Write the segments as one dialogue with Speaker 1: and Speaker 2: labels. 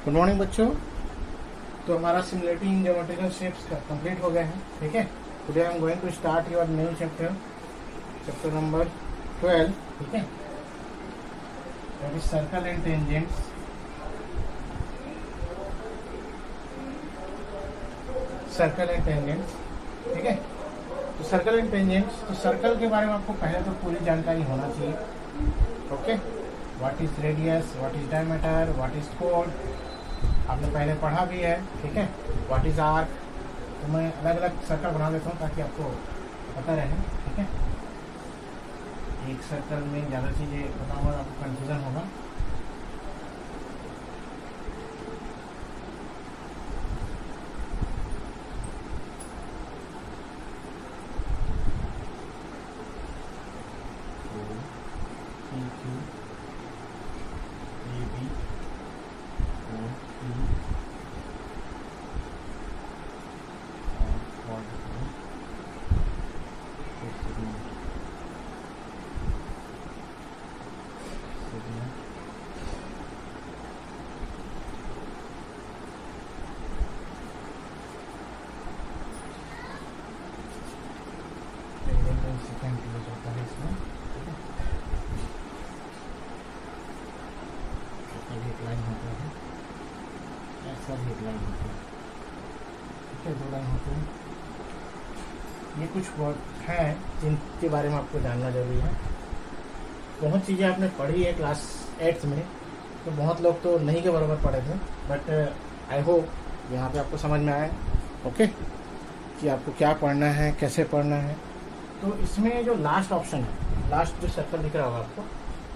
Speaker 1: Good morning बच्चों। तो हमारा सिमुलेटिंग ज्योमेट्रिकल शेप्स का कंप्लीट हो गया है। ठीक है, today I am going to start your new chapter number 12। ठीक है, that is circle and tangents. Circle and tangents, ठीक है। तो सर्कल एंड टेंजेंट्स, तो सर्कल के बारे में आपको पहले तो पूरी जानकारी होना चाहिए। Okay, what is radius, what is diameter, what is code, आपने पहले पढ़ा भी है। ठीक है, व्हाट इज आर्क। तो मैं अलग अलग सर्कल बना देता हूँ ताकि आपको पता रहे। ठीक है, एक सर्कल में ज़्यादा चीज़ें बताऊँगा, आपको कंफ्यूजन होगा। सेकेंड यूज होता है इसमें। एक लाइन होता है, ऐसा भी एक लाइन होता है। ठीक है, दो लाइन होते हैं। ये कुछ वर्ड हैं जिनके बारे में आपको जानना जरूरी है। बहुत चीज़ें आपने पढ़ी है क्लास 8th में, तो बहुत लोग तो नहीं के बराबर पढ़े थे, बट आई होप यहाँ पे आपको समझ में आए। ओके, कि आपको क्या पढ़ना है, कैसे पढ़ना है। तो इसमें जो लास्ट ऑप्शन है, लास्ट जो सर्कल दिख रहा होगा आपको,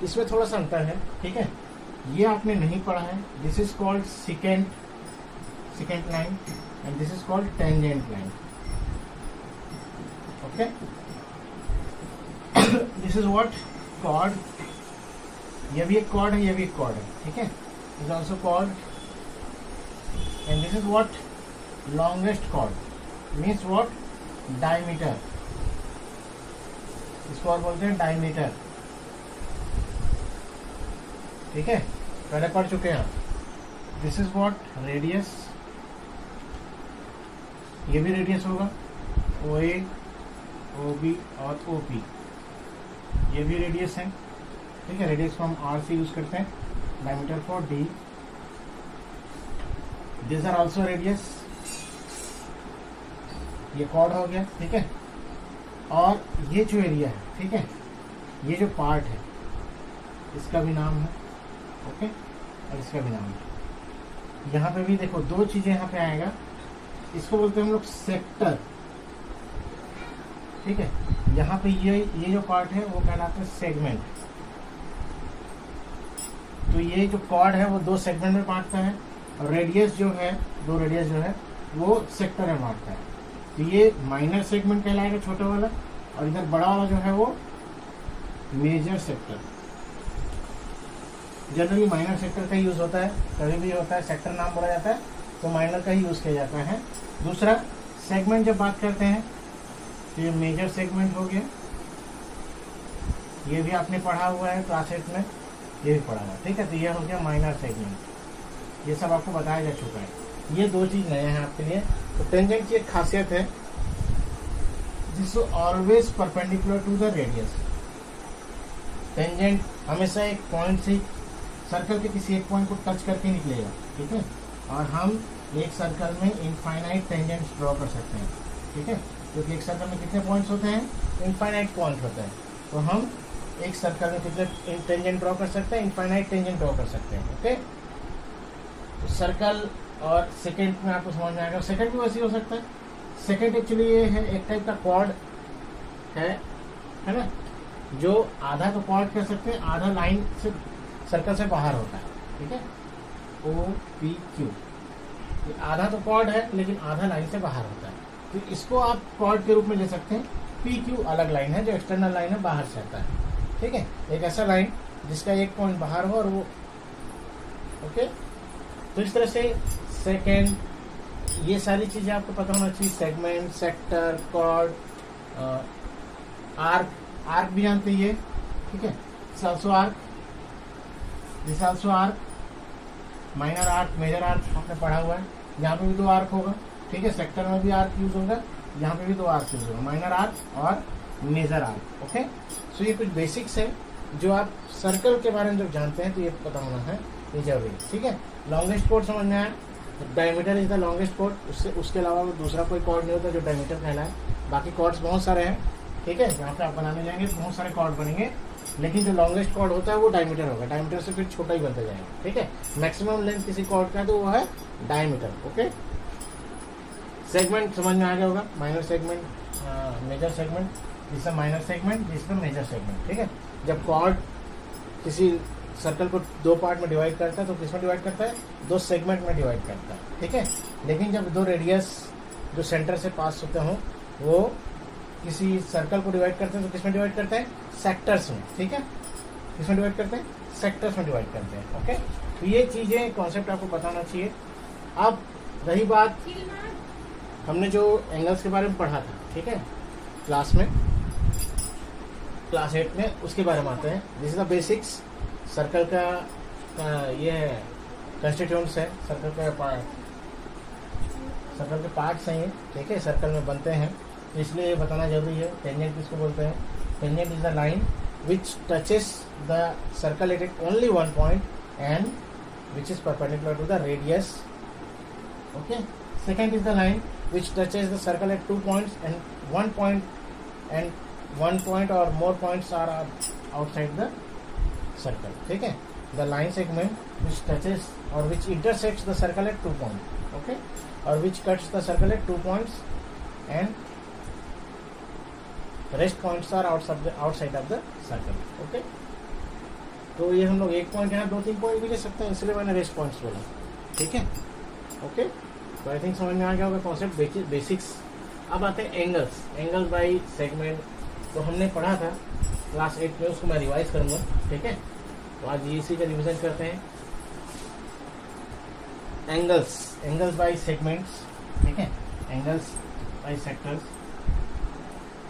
Speaker 1: इसमें थोड़ा सा अंतर है। ठीक है, ये आपने नहीं पढ़ा है। This is called secant line and this is called tangent line. Okay, this is what chord, ये भी एक कॉर्ड है, ये भी एक कॉर्ड है। ठीक है, is also chord and this is what longest chord, means what diameter, इसको और बोलते हैं डायमीटर। ठीक है, पहले पढ़ चुके हैं आप। दिस इज व्हाट रेडियस, ये भी रेडियस होगा, ओ ए, ओ बी और ओ पी, ये भी रेडियस है। ठीक है, रेडियस को हम आर से यूज करते हैं, diameter for D. This are also radius, ये कॉर्ड हो गया। ठीक है, और ये जो एरिया है, ठीक है, ये जो पार्ट है, इसका भी नाम है। ओके, और इसका भी नाम है। यहाँ पे भी देखो दो चीजें यहाँ पे आएगा, इसको बोलते हैं हम लोग सेक्टर। ठीक है, यहाँ पे ये जो पार्ट है वो कहलाता है सेगमेंट। तो ये जो कॉर्ड है वो दो सेगमेंट में बांटता है, और रेडियस जो है, दो रेडियस जो है वो सेक्टर में बांटता है। तो ये माइनर सेगमेंट कहलाएगा, छोटा वाला, और इधर बड़ा वाला जो है वो major sector. Generally minor sector का यूज होता है, कभी भी होता है सेक्टर नाम बोला जाता है, तो माइनर का ही यूज किया जाता है। दूसरा सेगमेंट जब बात करते हैं तो ये मेजर सेगमेंट हो गया, ये भी आपने पढ़ा हुआ है क्लास 8 में, ये भी पढ़ा हुआ। ठीक है, तो ये हो गया माइनर सेगमेंट, ये सब आपको बताया जा चुका है। ये दो चीज नए हैं आपके लिए। तो टेंजेंट की एक खासियत है, this always perpendicular to the radius. Tangent हमेशा एक पॉइंट से, सर्कल के किसी एक पॉइंट को टच करके निकलेगा। ठीक है, और हम एक सर्कल में इनफाइनाइट टेंजेंट्स ड्रॉ कर सकते हैं। ठीक है, क्योंकि एक सर्कल में कितने पॉइंट्स होते हैं, इनफाइनाइट पॉइंट होता है। तो हम एक सर्कल में कितने टेंजेंट ड्रॉ कर सकते हैं, इनफाइनाइट टेंजेंट ड्रॉ कर सकते हैं। ओके, तो सर्कल और सेकेंड में आपको समझ में आएगा। सेकेंड भी वैसे हो सकता है। सेकेंड एक्चुअली ये है एक टाइप का क्वाड है ना, जो आधा तो क्वाड कह सकते हैं, आधा लाइन से सर्कल से बाहर होता है। ठीक है, ओ पी क्यू, आधा तो क्वाड है लेकिन आधा लाइन से बाहर होता है। तो इसको आप क्वाड के रूप में ले सकते हैं। पी क्यू अलग लाइन है, जो एक्सटर्नल लाइन है, बाहर से आता है। ठीक है, एक ऐसा लाइन जिसका एक पॉइंट बाहर हो और वो। ओके, तो इस तरह से सेकेंड, ये सारी चीजें आपको पता होना चाहिए। सेगमेंट, सेक्टर, कॉर्ड, आर्क भी जानते हैं ये। ठीक है, this also arc, minor arc, major arc आपने पढ़ा हुआ है, यहाँ पे भी 2 आर्क होगा, ठीक है। सेक्टर में भी आर्क यूज होगा, यहाँ पे भी 2 आर्क यूज होगा, माइनर आर्क और मेजर आर्क, ओके। सो ये कुछ बेसिक्स है जो आप सर्कल के बारे में जब जानते हैं तो ये पता होना है, ये जरूरी है, ठीक है। लॉन्गेस्ट कॉर्ड समझ में आया, diameter is the longest chord, उसके अलावा दूसरा कोई कॉर्ड नहीं होता जो डायमीटर कहलाए। बाकी कॉर्ड्स बहुत सारे हैं, ठीक है, जहाँ पे आप बनाने जाएंगे तो बहुत सारे कॉर्ड बनेंगे, लेकिन जो लॉन्गेस्ट कॉर्ड होता है वो डायमीटर होगा, डायमीटर से फिर छोटा ही बनता जाएगा, ठीक है। मैक्सिमम लेंथ किसी कॉर्ड का तो वो है डायमीटर, ओके। सेगमेंट समझ में आ गया होगा, माइनर सेगमेंट, मेजर सेगमेंट, जिसमें माइनर सेगमेंट, जिसमें मेजर सेगमेंट, ठीक है। जब कॉर्ड किसी सर्कल को 2 पार्ट में डिवाइड करता है तो किसमें डिवाइड करता है, 2 सेगमेंट में डिवाइड करता है, ठीक है। लेकिन जब 2 रेडियस जो सेंटर से पास होते हों वो किसी सर्कल को डिवाइड करते हैं तो किसमें डिवाइड करते हैं, सेक्टर्स में, ठीक है। किसमें डिवाइड करते हैं, सेक्टर्स में डिवाइड करते हैं, ओके। तो ये चीजें कॉन्सेप्ट आपको पता होना चाहिए। अब रही बात, हमने जो एंगल्स के बारे में पढ़ा था, ठीक है, क्लास 8 में, उसके बारे में आते हैं। This is the basics, circle का ये है कंस्टिट्यूएंट्स है, सर्कल के पार्ट्स हैं ये, ठीक है, सर्कल में बनते हैं, इसलिए ये बताना जरूरी है। टेंजेंट किसको बोलते हैं, tangent is the line which touches the circle at only 1 point and which is perpendicular to the radius, okay. Secant is the line which touches the circle at 2 points and 1 point or more points are outside the circle, ठीक है। The line segment which touches or which intersects the circle at 2 points, okay, or which cuts the circle at 2 points and rest points are outside of the circle, okay। तो ये हम लोग 1 point यहाँ 2-3 point भी ले सकते हैं, इसलिए मैंने रेस्ट पॉइंट्स बोला, ठीक है, ओके। तो आई थिंक समझ में आ गया होगा कॉन्सेप्ट, बेसिक्स। अब आते हैं एंगल्स बाय सेगमेंट, तो हमने पढ़ा था क्लास 8 में, उसको मैं रिवाइज करूंगा, ठीक है। तो आज इसी का रिविजन करते हैं। एंगल्स बाय सेगमेंट्स, ठीक है, एंगल्स बाय सेक्टर्स।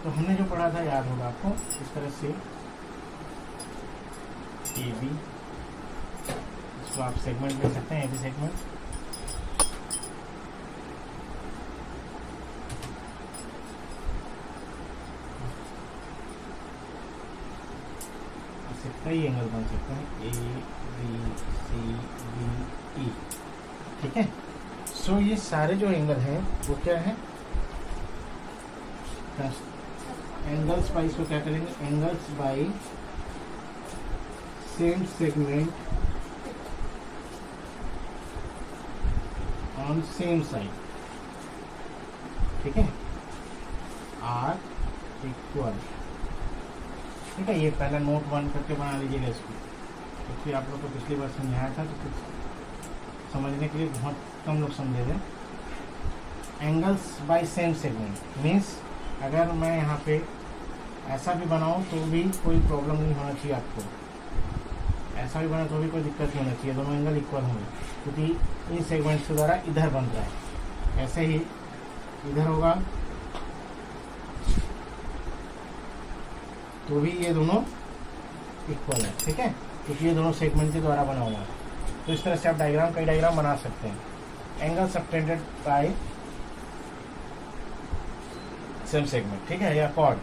Speaker 1: तो हमने जो पढ़ा था याद होगा आपको, इस तरह से ए बी, इसको आप सेगमेंट ले सकते हैं, ए बी सेगमेंट। कई एंगल बन सकते हैं, A B C D E, ठीक है। सो ये सारे जो एंगल हैं वो क्या है, एंगल्स बाय, इसको क्या करेंगे, angles by same segment on same side, ठीक है, आर इक्वल, ठीक है। ये पहला नोट 1 करके बना लीजिएगा इसको, क्योंकि आप लोग को पिछली बार समझाया था तो कुछ समझने के लिए बहुत कम लोग समझे थे। Angles by same segment means अगर मैं यहाँ पे ऐसा भी बनाऊँ तो भी कोई प्रॉब्लम नहीं होना चाहिए आपको, ऐसा भी बना तो भी कोई दिक्कत नहीं होना चाहिए, दोनों एंगल इक्वल होंगे, क्योंकि इन सेगमेंट्स के द्वारा इधर बन रहा है, ऐसे ही इधर होगा तो भी ये दोनों इक्वल है, ठीक है, क्योंकि ये दोनों सेगमेंट के द्वारा बना हुआ है। तो इस तरह से आप कई डायग्राम बना सकते हैं। Angle subtended by same segment, ठीक है, या chord,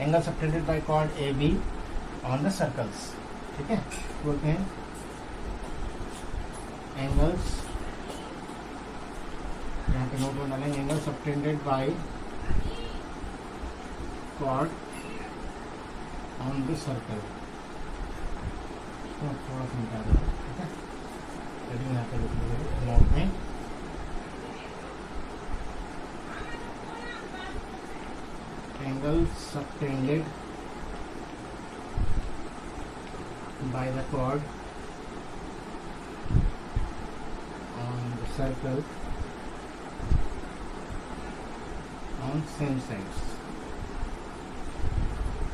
Speaker 1: angle subtended by chord A B on the circles, ठीक है, बोलते हैं एंगल्स, यहाँ पे नोट डालेंगे, angle subtended by chord on the circle, थोड़ा सा निकाल दो, ठीक है, यहाँ पे लिख लीजिए नोट में, angle subtended by the chord on the circle on same sides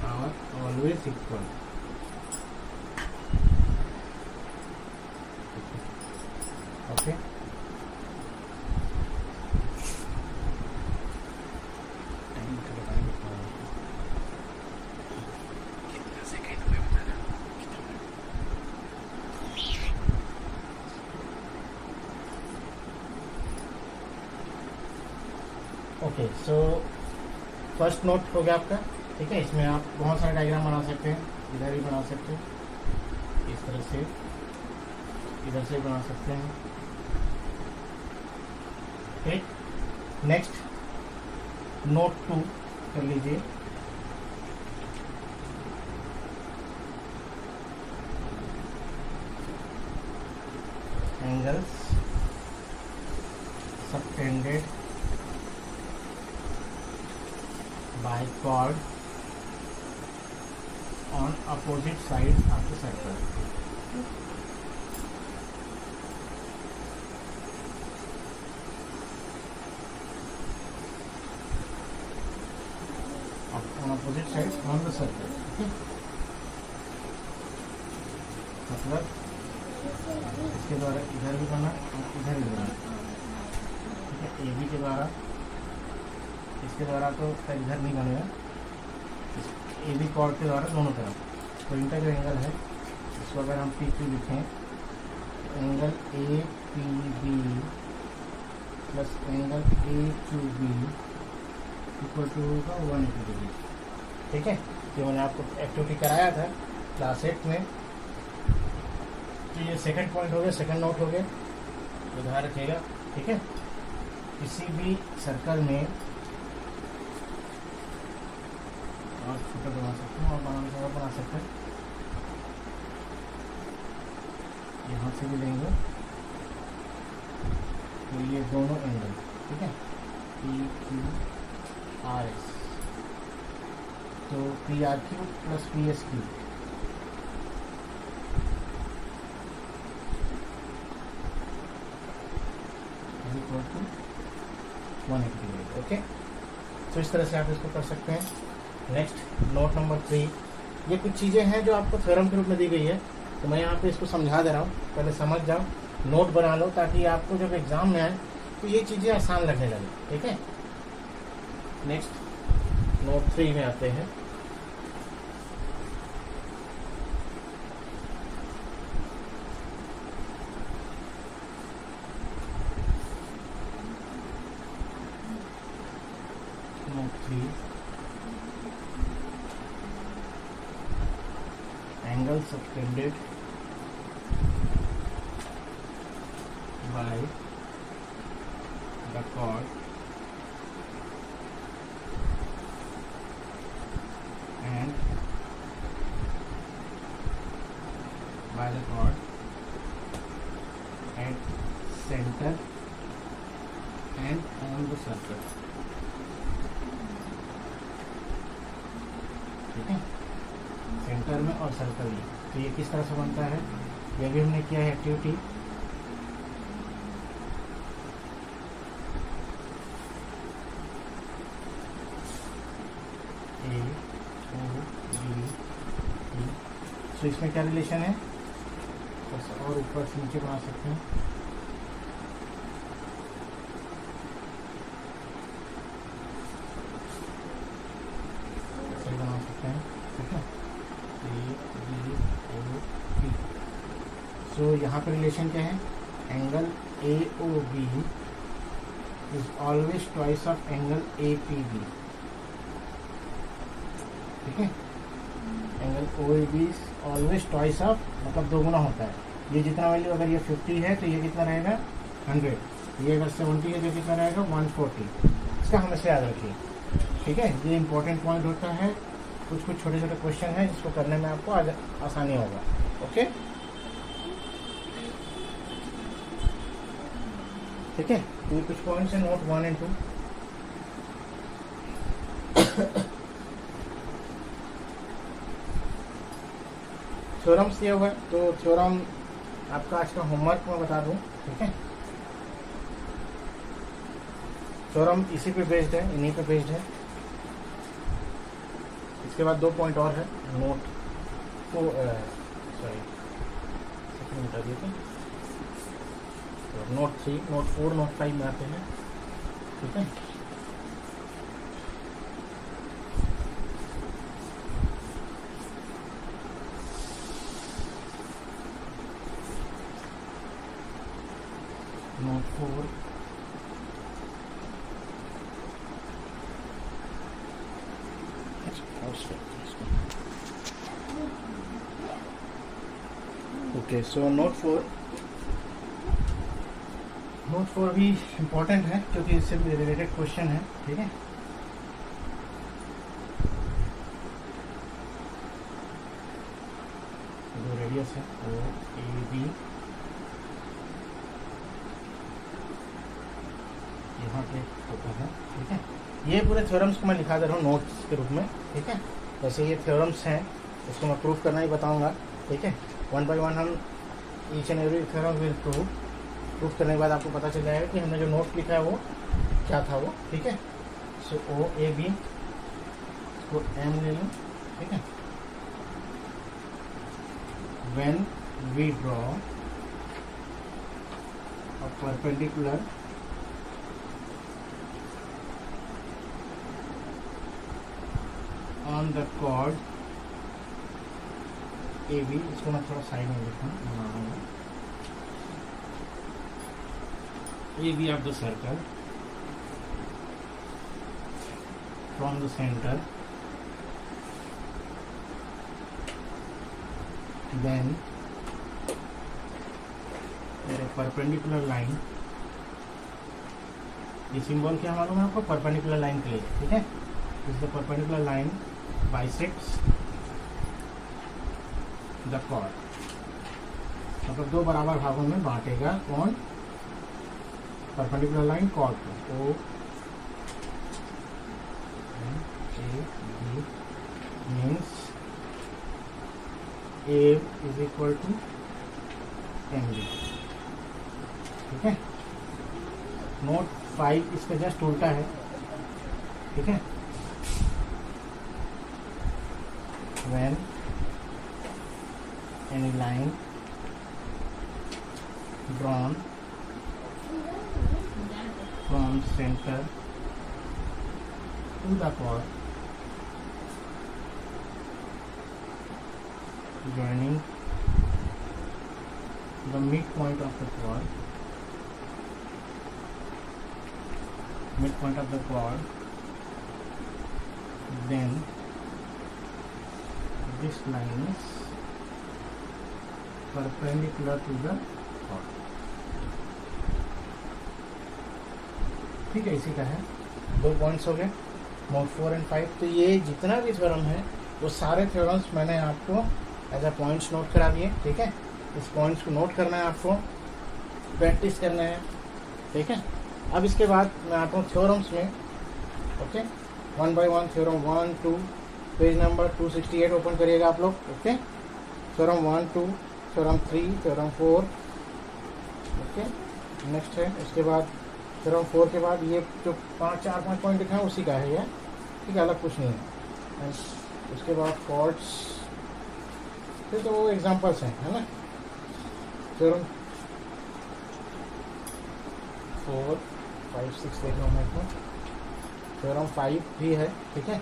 Speaker 1: are always equal. Okay. Okay, so first note हो गया आपका। ठीक है, इसमें आप बहुत सारे डायग्राम बना सकते हैं, इधर ही बना सकते हैं, इस तरह से, इधर से बना सकते हैं। ठीक, नेक्स्ट नोट 2 कर लीजिए। Angles subtended by chord on opposite sides of the circle. On opposite sides on the circle. Okay? मतलब इसके द्वारा इधर भी बना और इधर भी बना। ठीक है, ए बी के द्वारा, इसके द्वारा तो इधर नहीं बनेगा, ए बी कॉर्ड के द्वारा दोनों तरफ। तो इनका जो एंगल है इसको अगर हम पी क्यू लिखें, angle A P B plus angle A Q B equal to होगा 180 डिग्री। ठीक है, ये मैंने आपको एक्टिविटी कराया था क्लास 8 में। तो ये सेकंड पॉइंट हो गया, सेकंड नोट हो गया, तो ध्यान रखिएगा। ठीक है, किसी भी सर्कल में और छोटा बना सकते हैं और बना सकते हैं, यहाँ से भी लेंगे तो ये दोनों एंगल। ठीक है, पी क्यू आर एस, तो P R Q plus P S Q equal to 180 degree. Okay, तो इस तरह से आप इसको कर सकते हैं। नेक्स्ट नोट नंबर 3, ये कुछ चीज़ें हैं जो आपको थ्योरम के रूप में दी गई है, तो मैं यहाँ पे इसको समझा दे रहा हूँ, पहले समझ जाओ, नोट बना लो, ताकि आपको जब एग्जाम में आए तो ये चीज़ें आसान लगने लगे। ठीक है, नेक्स्ट नोट 3 में आते हैं। Note 3, angle subtended by the chord and at center and on the circle. ठीक है, सेंटर में और सर्कल में। तो ये किस तरह से बनता है, ये भी हमने किया है एक्टिविटी। ए ओ बी ई, तो इसमें क्या रिलेशन है, बस और ऊपर से नीचे बना सकते हैं। ऐसे बना सकते हैं। ठीक है, तो यहाँ पर रिलेशन क्या है, angle A O B is always twice of angle A P B. ठीक है, angle O A B is always twice of, मतलब दोगुना होता है। ये जितना वैल्यू, अगर ये 50 है तो ये कितना रहेगा 100, ये अगर 70 है तो कितना रहेगा 140। इसका हमेशा याद रखिए। ठीक है, ये इंपॉर्टेंट पॉइंट होता है। कुछ कुछ छोटे छोटे क्वेश्चन हैं जिसको करने में आपको आसानी होगा। ओके, ठीक है, तो ये कुछ पॉइंट्स हैं नोट 1 and 2। थ्योरम्स दिया हुआ है, तो थ्योरम आपका आज का होमवर्क मैं बता दूं। ठीक है, थ्योरम इसी पे बेस्ड है, इन्हीं पे बेस्ड है। इसके बाद 2 पॉइंट और है, नोट 4 बता दिए थे, तो नोट 3, नोट 4, नोट 5 में आते हैं। ठीक है, नोट 4 नोट्स करते हैं इसको। ओके, सो नोट 4 भी इम्पोर्टेंट है क्योंकि इससे भी रिलेटेड क्वेश्चन है। ठीक है, जो रेडियस है वो AB यहाँ पे होता है। ठीक है, ये पूरे थ्योरम्स को मैं लिखा दे रहा हूँ नोट्स के रूप में। ठीक है, जैसे ये थ्योरम्स हैं उसको मैं प्रूफ करना ही बताऊंगा। ठीक है, 1 बाय 1 हम each and every theorem will proof करने के बाद आपको पता चल जाएगा कि हमने जो नोट लिखा है वो क्या था वो। ठीक है, सो OAB को M ले लो। ठीक है, when we draw a perpendicular on the chord AB, इसको मैं थोड़ा साइड में लिखूँ, AB of the circle from the center, then a perpendicular line, ये सिंबल क्या मालूम है आपको? परपेंडिकुलर लाइन के लिए। ठीक है, is the perpendicular line bisects the chord, मतलब दो बराबर भागों में बांटेगा कौन? परपेंडिकुलर लाइन कॉर्ड को। OAB means A is equal to MB। ठीक है, नोट 5 इसका जस्ट उल्टा है। ठीक है, when any line drawn from center to the chord joining the midpoint of the chord, then this line is perpendicular to the chord। ठीक है, इसी का है। 2 पॉइंट्स हो गए, नोट 4 एंड 5। तो ये जितना भी थ्योरम है वो सारे थ्योरम्स मैंने आपको एज अ पॉइंट्स नोट करा दिए। ठीक है, इस पॉइंट्स को नोट करना है, आपको प्रैक्टिस करना है। ठीक है, अब इसके बाद मैं आता हूँ थ्योरम्स में। Okay, 1 by 1 theorem 1 2, page number 268 open करिएगा आप लोग। Okay, theorem 1 2, theorem 3, theorem 4। Okay, next है इसके बाद थ्योरम 4 के बाद ये जो 4-5 पॉइंट लिखा है उसी का है ये। ठीक है, अलग कुछ नहीं है। एंड उसके बाद कॉर्ड्स, फिर तो वो एग्जाम्पल्स हैं, है ना। थ्योरम 4 5 6 देख रहा हूँ मैं इसको। थ्योरम 5 भी है। ठीक है,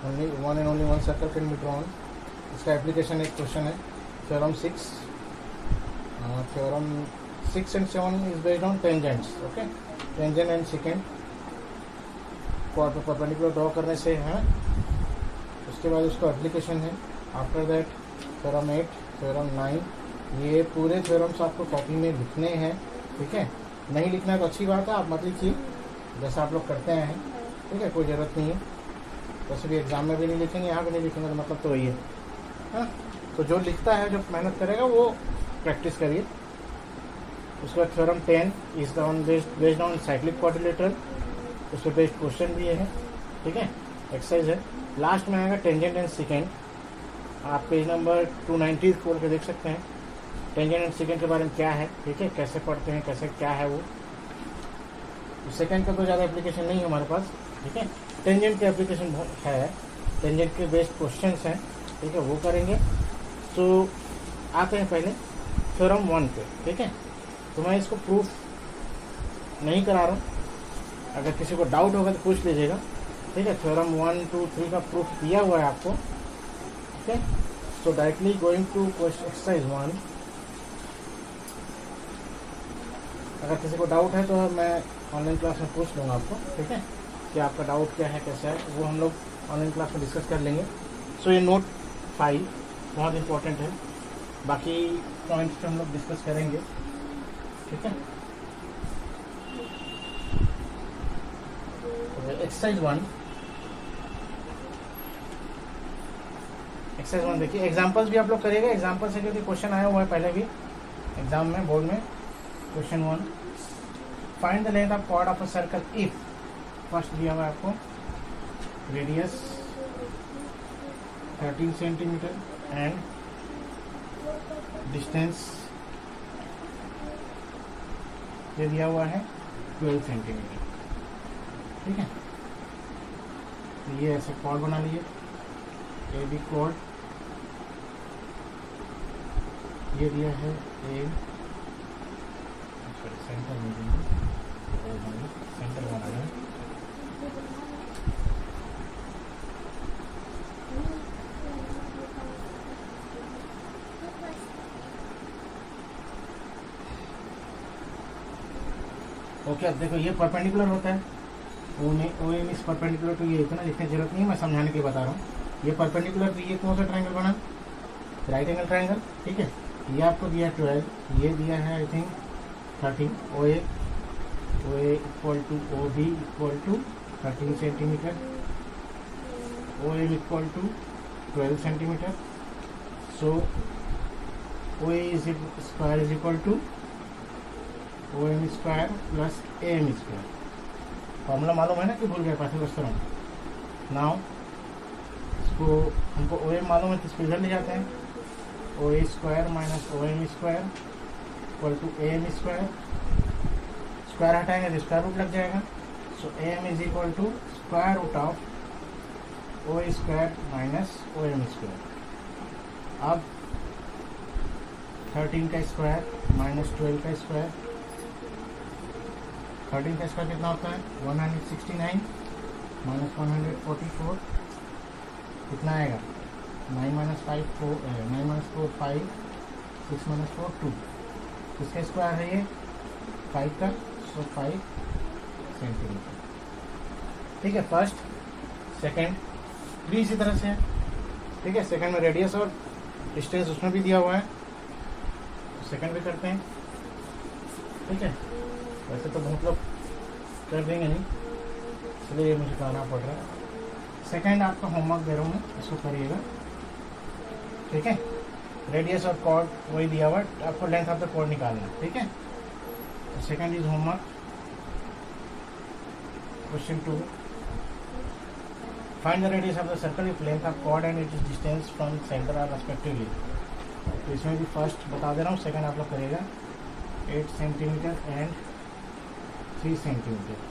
Speaker 1: only one and only one circle can be drawn, इसका एप्लीकेशन एक क्वेश्चन है। Theorem 6 and 7 is based on tangents। Okay, tangent and second cord पर परपेंडिकुलर ड्रॉ करने से है। उसके बाद उसका एप्लीकेशन है। आफ्टर दैट थ्योरम 8, थ्योरम 9, ये पूरे थ्योरम्स आपको कॉपी में लिखने हैं। ठीक है, नहीं लिखना तो अच्छी बात है, आप मत लिखिए जैसा आप लोग करते हैं। ठीक है, कोई ज़रूरत नहीं है। वैसे भी एग्जाम में भी नहीं लिखेंगे, यहाँ भी नहीं लिखेंगे, तो मतलब तो वही है। हाँ, तो जो लिखता है, जो मेहनत करेगा वो प्रैक्टिस करिए। उसके बाद theorem 10 is the on based on cyclic quadrilateral, उस पर बेस्ड क्वेश्चन भी है। ठीक है, एक्सरसाइज है। लास्ट में आएगा टेंजेंट एंड सेकेंड, आप पेज नंबर 290 खोल के देख सकते हैं टेंजेंट एंड सेकेंड के बारे में क्या है। ठीक है, कैसे पढ़ते हैं, कैसे क्या है वो। सेकेंड का तो ज़्यादा एप्लीकेशन नहीं है हमारे पास। ठीक है, टेंजेंट के एप्लीकेशन बहुत है, टेंजेंट के बेस्ड क्वेश्चंस हैं। ठीक है, वो करेंगे। तो आते हैं पहले थ्योरम 1 पे। ठीक है, तो मैं इसको प्रूफ नहीं करा रहा हूँ, अगर किसी को डाउट होगा तो पूछ लीजिएगा। ठीक है, थ्योरम 1 2 3 का प्रूफ दिया हुआ है आपको। ठीक है, so directly going to question exercise 1। अगर किसी को डाउट है तो मैं ऑनलाइन क्लास में पूछ लूँगा आपको। ठीक है, कि आपका डाउट क्या है, कैसा है, वो हम लोग ऑनलाइन क्लास में डिस्कस कर लेंगे। सो ये नोट 5 बहुत इम्पोर्टेंट है, बाकी पॉइंट्स पे हम लोग डिस्कस करेंगे, ठीक है। एक्सरसाइज 1 देखिए, एग्जांपल्स भी आप लोग करिएगा, एग्जांपल से क्योंकि क्वेश्चन आया हुआ है पहले भी एग्जाम में, बोर्ड में। Question 1, find the length of chord of a circle if, first दिया हुआ है आपको रेडियस 13 सेंटीमीटर एंड डिस्टेंस ये दिया हुआ है 12 सेंटीमीटर, ठीक है। तो ये ऐसे कॉर्ड बना लिए, ए बी कॉर्ड, ये दिया है ए, सेंटर में सेंटर बना है, ओके। अब देखो ये परपेंडिकुलर होता है, O M is perpendicular to ये, इतना लिखने की जरूरत नहीं है, मैं समझाने के लिए बता रहा हूँ। ये परपेंडिकुलर टू ये कौन सा ट्रायंगल बना, राइट एंगल ट्रायंगल, ठीक है। ये आपको दिया 12, ये दिया है I think 13, O A equal to O B equal to 13 centimetre, O M equal to 12 centimetre. So O A square is equal to O M square plus A M square. Formula मालूम है ना कि भूल गए, Pythagoras theorem. Now इसको हमको O M मालूम है तो इसको इधर ले जाते हैं, O A square minus O M square equal to A M square, square हटाएंगे तो स्क्वायर रूट लग जाएगा। So A M is equal to square root of O A square minus O M square. अब 13 का square minus 12 का square, 13 का square कितना होता है 169 माइनस 144, कितना आएगा 9 माइनस 4 5, 6 माइनस 4 2, इसका स्क्वायर है ये 5 का, सो 5 सेंटीमीटर, ठीक है। फर्स्ट सेकंड भी इसी तरह से है, ठीक है। सेकंड में रेडियस और डिस्टेंस उसमें भी दिया हुआ है, तो सेकंड भी करते हैं, ठीक है। वैसे तो बहुत लोग कर देंगे नहीं, इसलिए मुझे करना पड़ रहा है। सेकंड आपका होमवर्क दे रहा हूँ मैं, इसको करिएगा, ठीक है। रेडियस और कॉर्ड वही दिया हुआ, आपको लेंथ ऑफ द कॉर्ड निकालना है, ठीक है। तो second is homework. Question 2, find the radius of the circle if length of chord and it is distance from centre are respectively. तो इसमें भी फर्स्ट बता दे रहा हूँ, सेकंड आप लोग करिएगा 8 centimetre and 3 centimetre.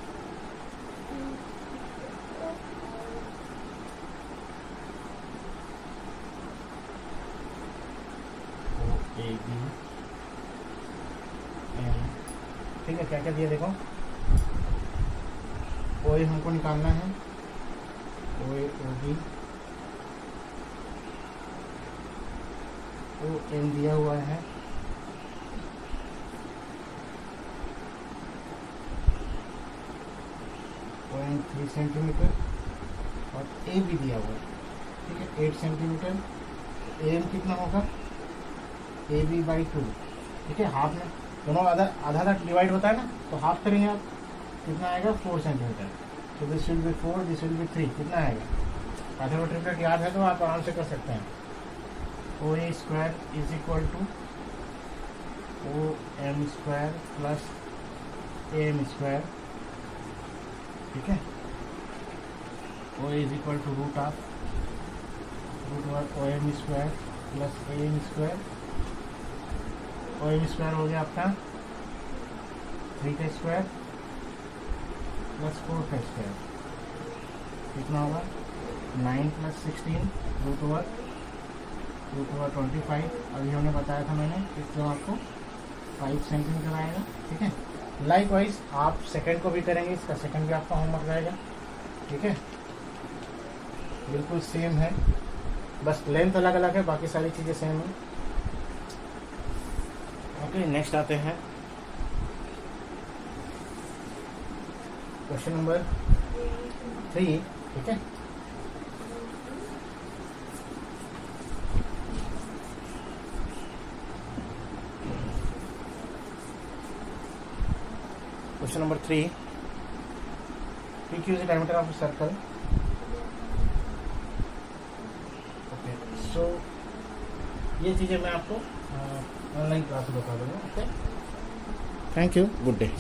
Speaker 1: A B M, ठीक है। क्या क्या दिया देखो, ओ ए हमको निकालना है, ओ ए ओ बी, ओ एम दिया हुआ है, ओ एम 3 सेंटीमीटर और ए भी दिया हुआ है, ठीक है 8 सेंटीमीटर। ए एम कितना होगा ए बी बाई 2, ठीक है। हाफ में दोनों आधा आधा डिवाइड होता है ना, तो हाफ करेंगे आप, कितना आएगा 4 सेंटीमीटर। तो this will be 4, this will be 3, कितना आएगा, आधा ट्रिपलेट याद है तो आप आराम से कर सकते हैं। O A square is equal to O M square plus A M square, ठीक है। O is equal to root of O M square plus A M square, O M square हो गया आपका 3 का स्क्वायर प्लस 4 का square, कितना होगा 9 plus 16 root over 25। अभी हमने बताया था मैंने इसमें आपको 5 सेंटीमीटर आएगा, ठीक है। लाइकवाइज आप सेकंड को भी करेंगे, इसका सेकंड भी आपका होमवर्क रहेगा, ठीक है। बिल्कुल सेम है, बस लेंथ अलग अलग है, बाकी सारी चीज़ें सेम है। ओके, नेक्स्ट आते हैं क्वेश्चन नंबर 3, ठीक है। Question number 3, PQ is the diameter of a circle. Okay, so ये चीज़ें मैं आपको ऑनलाइन क्लास में बता दूंगा. Okay, thank you, good day.